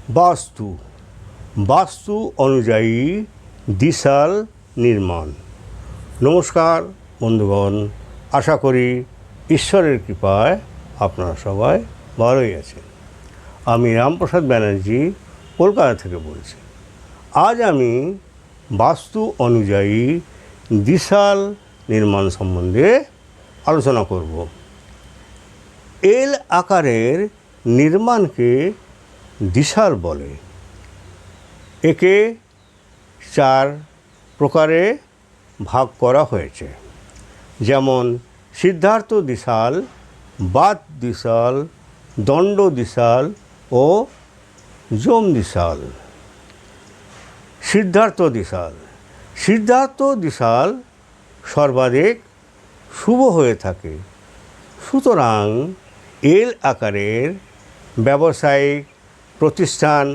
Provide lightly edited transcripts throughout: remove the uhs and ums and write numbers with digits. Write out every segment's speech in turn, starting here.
বাস্তু বাস্তু অনুযায়ী দিশাল নির্মাণ। নমস্কার বন্ধুগণ, আশা করি ঈশ্বরের কৃপায় আপনারা সবাই ভালোই আছেন। আমি রামপ্রসাদ ব্যানার্জি কলকাতা থেকে বলছি। আজ আমি বাস্তু অনুযায়ী দিশাল নির্মাণ সম্বন্ধে আলোচনা করব। এল আকারের নির্মাণকে দিশাল বলে। একে 4 প্রকারে ভাগ করা হয়েছে, যেমন সিদ্ধার্থ দিশাল, বাত দিশাল, দণ্ড দিশাল ও যম দিশাল। সিদ্ধার্থ দিশাল সিদ্ধার্থ দিশাল সর্বাধিক শুভ হয়ে থাকে। সুতরাং এল আকারের ব্যবসায়িক প্রতিষ্ঠান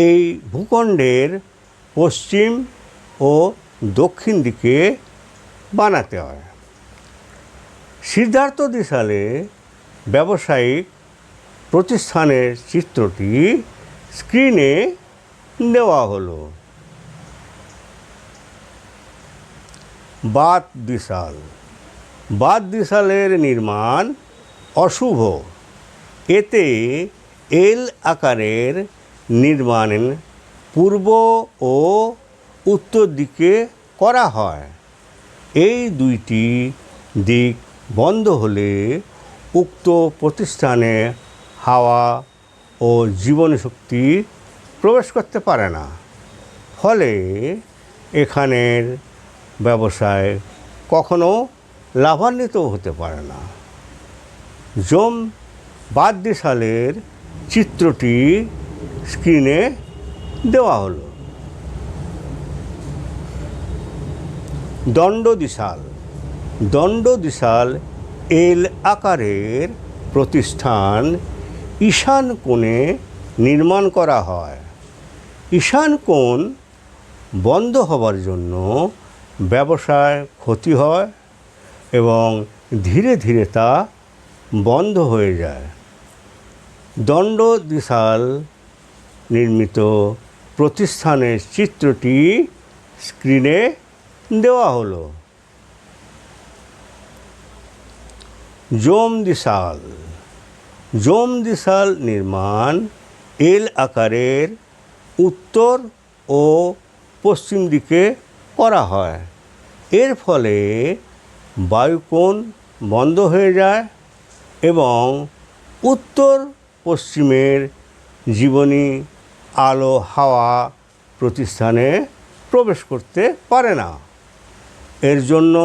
এই ভূখণ্ডের পশ্চিম ও দক্ষিণ দিকে বানাতে হয়। সিদ্ধার্থ দিশালে ব্যবসায়িক প্রতিষ্ঠানের চিত্রটি স্ক্রিনে দেওয়া হলো। বাত দিশাল বাত দিশালের নির্মাণ অশুভ। এতে এল আকারের নির্মাণ পূর্ব ও উত্তর দিকে করা হয়। এই দুইটি দিক বন্ধ হলে উক্ত প্রতিষ্ঠানে হাওয়া ও জীবনীশক্তি প্রবেশ করতে পারে না। ফলে এখানের ব্যবসায় কখনো লাভান্বিত হতে পারে না। যম বাত দিশালের চিত্রটি স্ক্রিনে দেওয়া হলো। দণ্ড দিশাল দণ্ড দিশাল এল আকারের প্রতিষ্ঠান ঈশান কোণে নির্মাণ করা হয়। ঈশান কোণ বন্ধ হবার জন্য ব্যবসায় ক্ষতি হয় এবং ধীরে ধীরে তা বন্ধ হয়ে যায়। দণ্ড দিশাল নির্মিত প্রতিষ্ঠানের চিত্রটি স্ক্রিনে দেওয়া হলো। যম দিশাল যম দিশাল নির্মাণ এল আকারের উত্তর ও পশ্চিম দিকে করা হয়। এর ফলে বায়ুকোণ বন্ধ হয়ে যায় এবং উত্তর পশ্চিমের জীবনী আলো হাওয়া প্রতিষ্ঠানে প্রবেশ করতে পারে না। এর জন্য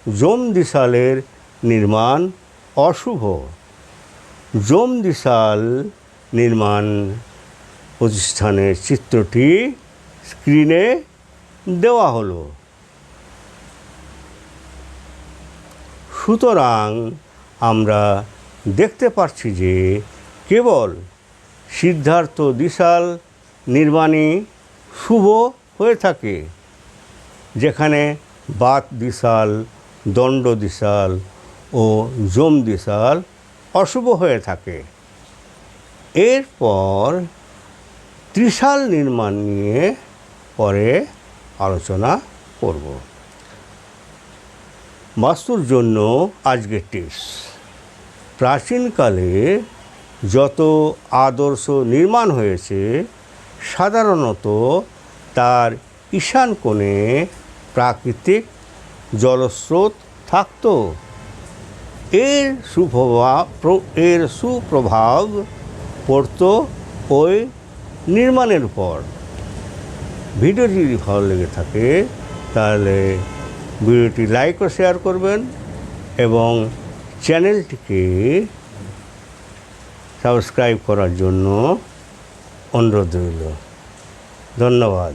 যম দিশালের নির্মাণ অশুভ। যম দিশাল নির্মাণ প্রতিষ্ঠানের চিত্রটি স্ক্রিনে দেওয়া হলো। সুতরাং আমরা দেখতে পাচ্ছি যে কেবল সিদ্ধার্থ দিশাল নির্মাণই শুভ হয়ে থাকে, যেখানে বাত দিশাল, দণ্ড দিশাল ও যম দিশাল অশুভ হয়ে থাকে। এরপর ত্রিশাল নির্মাণ নিয়ে পরে আলোচনা করব। বাস্তুর জন্য আজকের টিপস। প্রাচীনকালে যত আদর্শ নির্মাণ হয়েছে সাধারণত তার ঈশান কোণে প্রাকৃতিক জলস্রোত থাকত। এর সুপ্রভাব পড়ত ওই নির্মাণের উপর। ভিডিওটি যদি ভালো লেগে থাকে তাহলে ভিডিওটি লাইক ও শেয়ার করবেন এবং চ্যানেলটিকে সাবস্ক্রাইব করার জন্য অনুরোধ রইল। ধন্যবাদ।